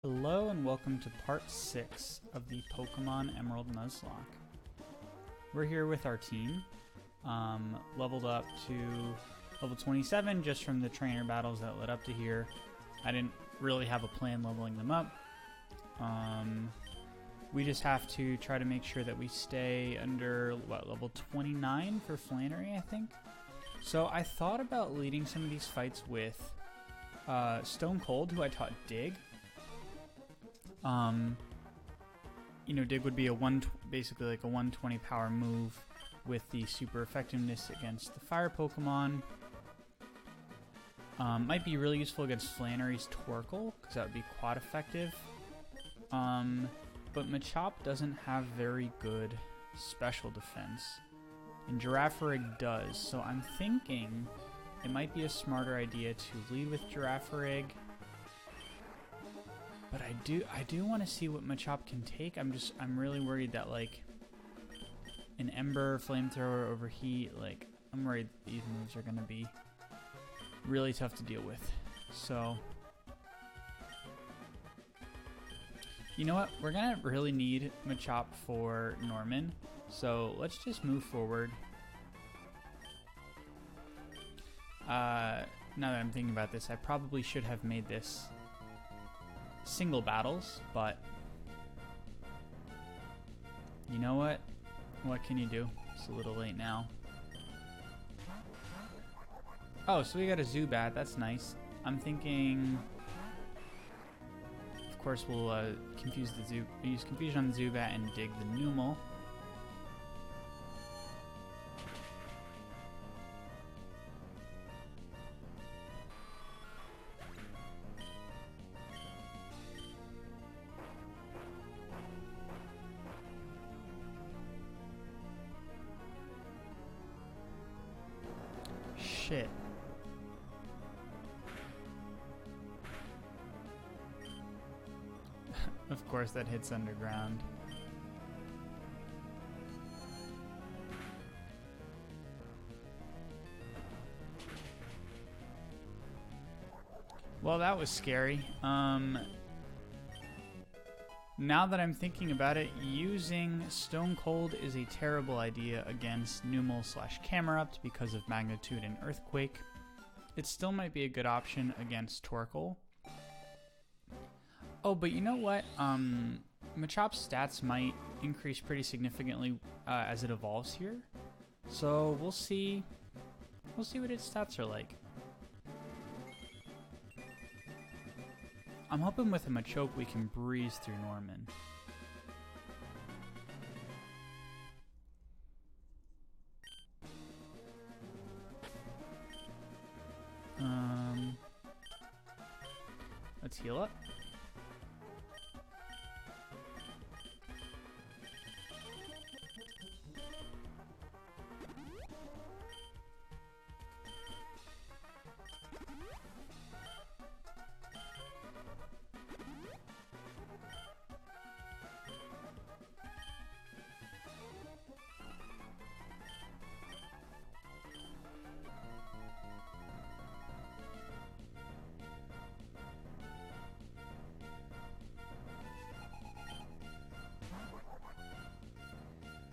Hello and welcome to part 6 of the Pokemon Emerald Nuzlocke. We're here with our team, leveled up to level 27 just from the trainer battles that led up to here. I didn't really have a plan leveling them up. We just have to try to make sure that we stay under, level 29 for Flannery, I think? So I thought about leading some of these fights with Stone Cold, who I taught Dig. Dig would be basically like a 120 power move with the super effectiveness against the fire Pokemon. Might be really useful against Flannery's Torkoal, because that would be quad effective. But Machop doesn't have very good special defense, and Girafarig does, so I'm thinking it might be a smarter idea to lead with Girafarig. But I do want to see what Machop can take. I'm really worried that, like, an Ember, Flamethrower, Overheat, like, I'm worried these moves are going to be really tough to deal with. So, you know what? We're going to really need Machop for Norman. So, let's just move forward. Now that I'm thinking about this, I probably should have made this single battles, but you know what? What can you do? It's a little late now. Oh, so we got a Zubat. That's nice. I'm thinking, of course, we'll use Confusion on the Zubat and dig the Numel. Shit. Of course that hits underground. Well, that was scary. Now that I'm thinking about it, using Stone Cold is a terrible idea against Numel/Camerupt because of Magnitude and Earthquake. It still might be a good option against Torkoal. Oh, but you know what? Machop's stats might increase pretty significantly as it evolves here. So we'll see. We'll see what its stats are like. I'm hoping with a Machoke we can breeze through Norman. Let's heal up.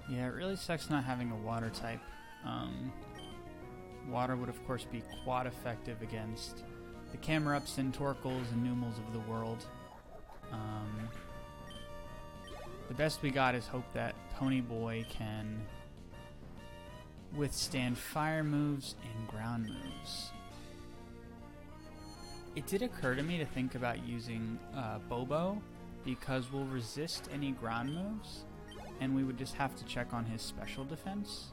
Yeah, it really sucks not having a water type. Water would of course be quad effective against the Camerupts and Torkoals and Numels of the world. The best we got is hope that Ponyboy can withstand fire moves and ground moves. It did occur to me to think about using Bobo, because we'll resist any ground moves, and we would just have to check on his special defense.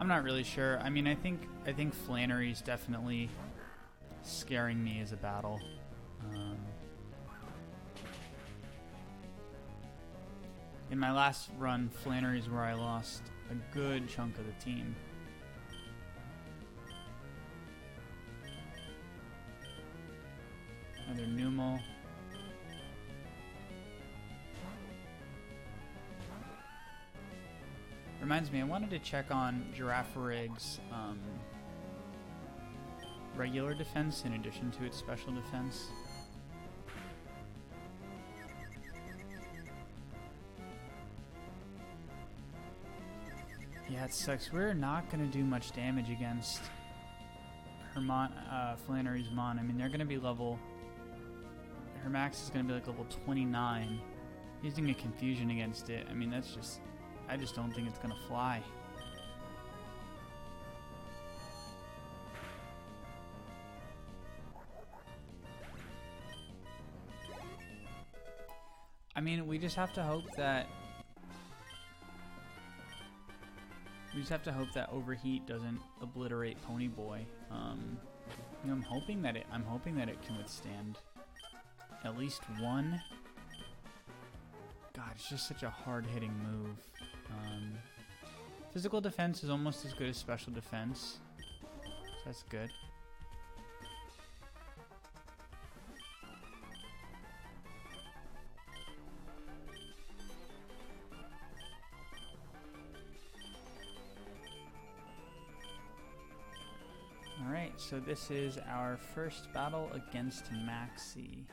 I'm not really sure. I mean, I think Flannery's definitely scaring me as a battle. In my last run, Flannery's where I lost a good chunk of the team. Another Numel. Reminds me, I wanted to check on Girafarig's regular defense in addition to its special defense. Yeah, it sucks. We're not going to do much damage against Flannery's Mon. I mean, they're going to be level... Her max is going to be like level 29. Using a confusion against it, I mean, that's just... I just don't think it's going to fly. I mean, we just have to hope that... We just have to hope that Overheat doesn't obliterate Ponyboy. You know, I'm hoping that it can withstand at least one. God, it's just such a hard-hitting move. Physical defense is almost as good as special defense, so that's good. Alright, so this is our first battle against Maxie.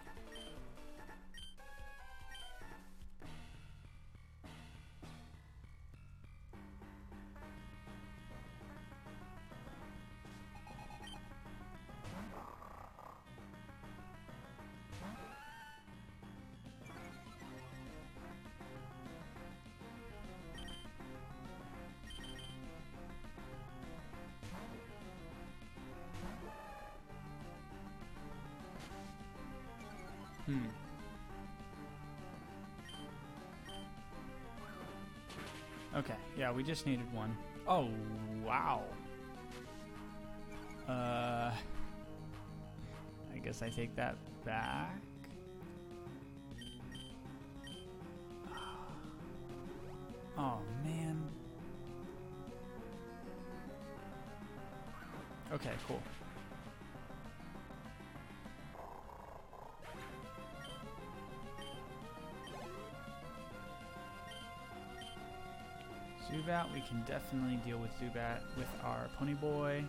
Okay, yeah, we just needed one. Oh, wow. I guess I take that back. Oh, man. Okay, cool. Zubat, we can definitely deal with Zubat with our Ponyboy.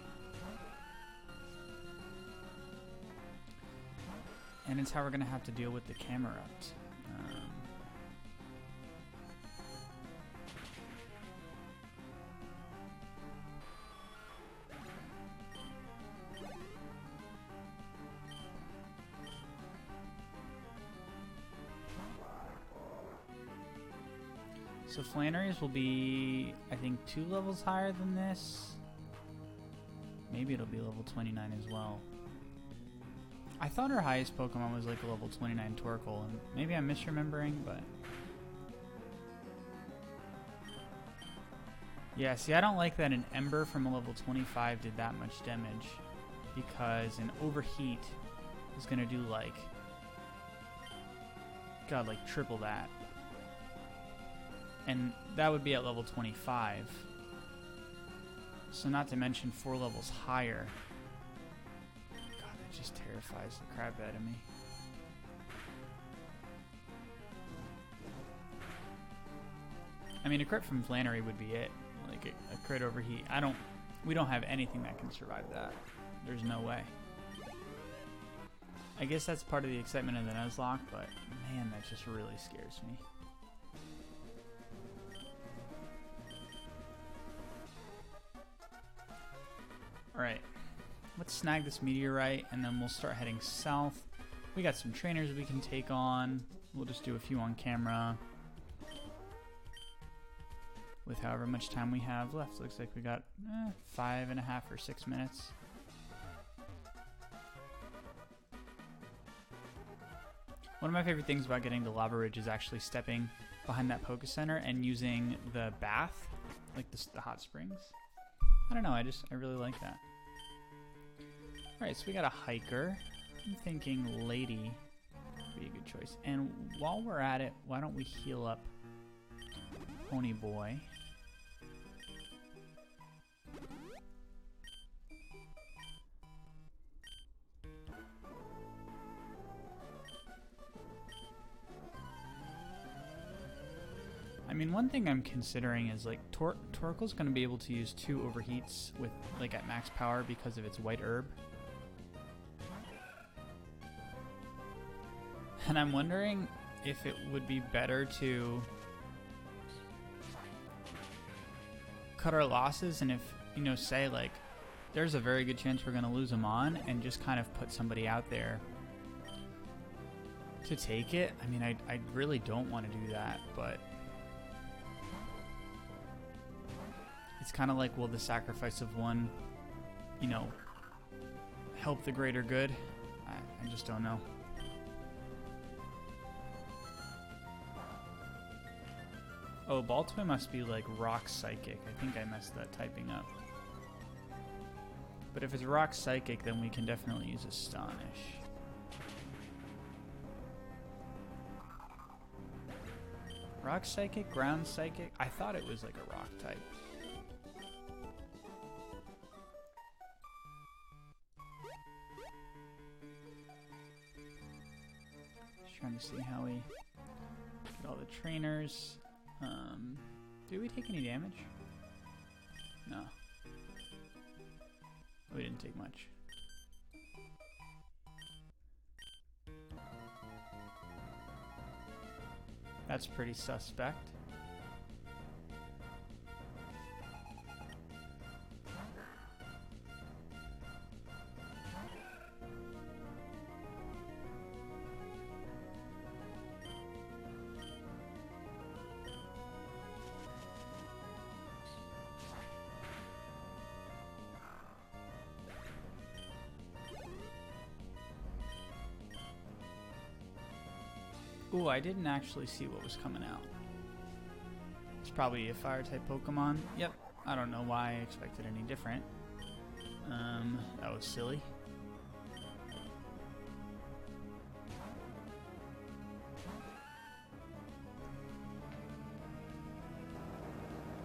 And it's how we're going to have to deal with the Camerupt. So Flannery's will be, I think, 2 levels higher than this. Maybe it'll be level 29 as well. I thought her highest Pokemon was like a level 29 Torkoal, and maybe I'm misremembering, but... Yeah, see, I don't like that an Ember from a level 25 did that much damage, because an Overheat is going to do like... God, like triple that. And that would be at level 25. So not to mention 4 levels higher. God, that just terrifies the crap out of me. I mean, a crit from Flannery would be it. Like a crit Overheat. We don't have anything that can survive that. There's no way. I guess that's part of the excitement of the Nuzlocke, but man, that just really scares me. Alright, let's snag this meteorite and then we'll start heading south. We got some trainers we can take on. We'll just do a few on camera with however much time we have left. Looks like we got 5.5 or 6 minutes. One of my favorite things about getting to Lava Ridge is actually stepping behind that Poké Center and using the bath, like the hot springs. I don't know, I really like that. Alright, so we got a hiker. I'm thinking Lady would be a good choice. And while we're at it, why don't we heal up Ponyboy? I mean, one thing I'm considering is like Torkoal's going to be able to use 2 overheats with like at max power because of its white herb. And I'm wondering if it would be better to cut our losses and if, you know, say like there's a very good chance we're going to lose him on and just kind of put somebody out there to take it. I mean, I really don't want to do that, but it's kind of like, will the sacrifice of one, you know, help the greater good? I just don't know. Oh, Baltoy must be like Rock Psychic. I think I messed that typing up. But if it's Rock Psychic, then we can definitely use Astonish. Rock Psychic? Ground Psychic? I thought it was like a rock type. Just trying to see how we get all the trainers. Did we take any damage? No. We didn't take much. That's pretty suspect. Ooh, I didn't actually see what was coming out. It's probably a fire-type Pokemon. Yep, I don't know why I expected any different. That was silly.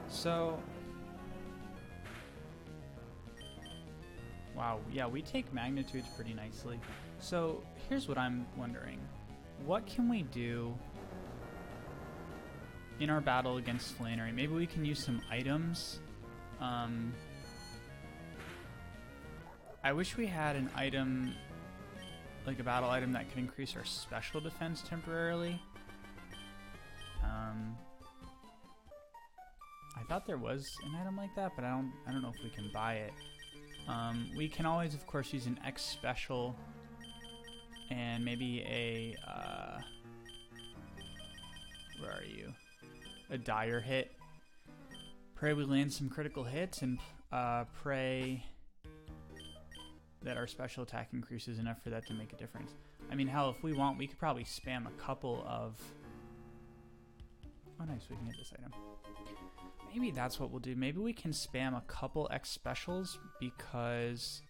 So... wow, yeah, we take magnitudes pretty nicely. So, here's what I'm wondering. What can we do in our battle against Flannery? Maybe we can use some items. I wish we had an item, like a battle item that could increase our special defense temporarily. I thought there was an item like that, but I don't know if we can buy it. We can always, of course, use an X special. And maybe a, where are you? A dire hit. Pray we land some critical hits and pray that our special attack increases enough for that to make a difference. I mean, hell, if we want, we could probably spam a couple of... oh, nice, we can get this item. Maybe that's what we'll do. Maybe we can spam a couple X specials because...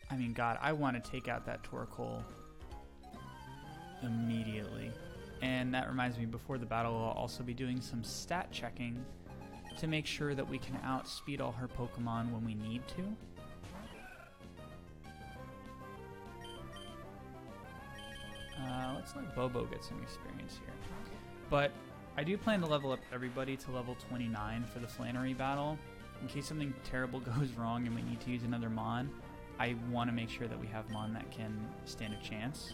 I mean, God, I want to take out that Torkoal immediately. And that reminds me, before the battle, I'll also be doing some stat checking to make sure that we can outspeed all her Pokemon when we need to. Let's let Bobo get some experience here. But I do plan to level up everybody to level 29 for the Flannery battle. In case something terrible goes wrong and we need to use another Mon, I want to make sure that we have Mon that can stand a chance.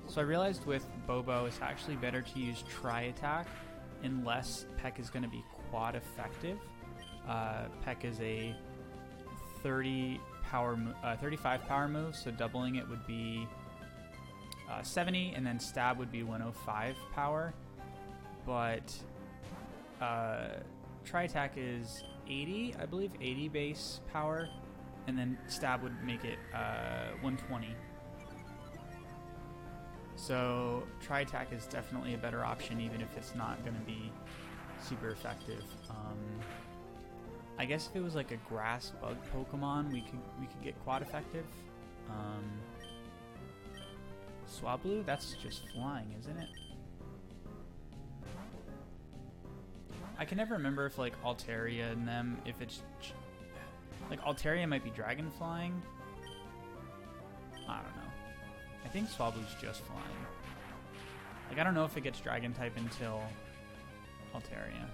So I realized with Bobo, it's actually better to use Tri-Attack unless Peck is going to be quad effective. Peck is a 35 power move, so doubling it would be 70, and then Stab would be 105 power. But Tri-Attack is 80, I believe, 80 base power, and then Stab would make it 120. So Tri-Attack is definitely a better option, even if it's not going to be super effective. I guess if it was like a grass bug Pokemon, we could get quad effective. Swablu, that's just flying, isn't it? I can never remember if like Altaria and them, if it's like Altaria might be dragon flying. I don't know. I think Swablu's just flying. Like, I don't know if it gets Dragon type until Altaria.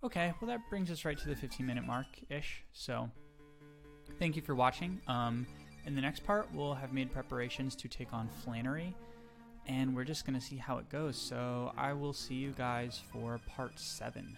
Okay, well that brings us right to the 15-minute mark-ish, so thank you for watching. In the next part, we'll have made preparations to take on Flannery, and we're just going to see how it goes. So I will see you guys for part 7.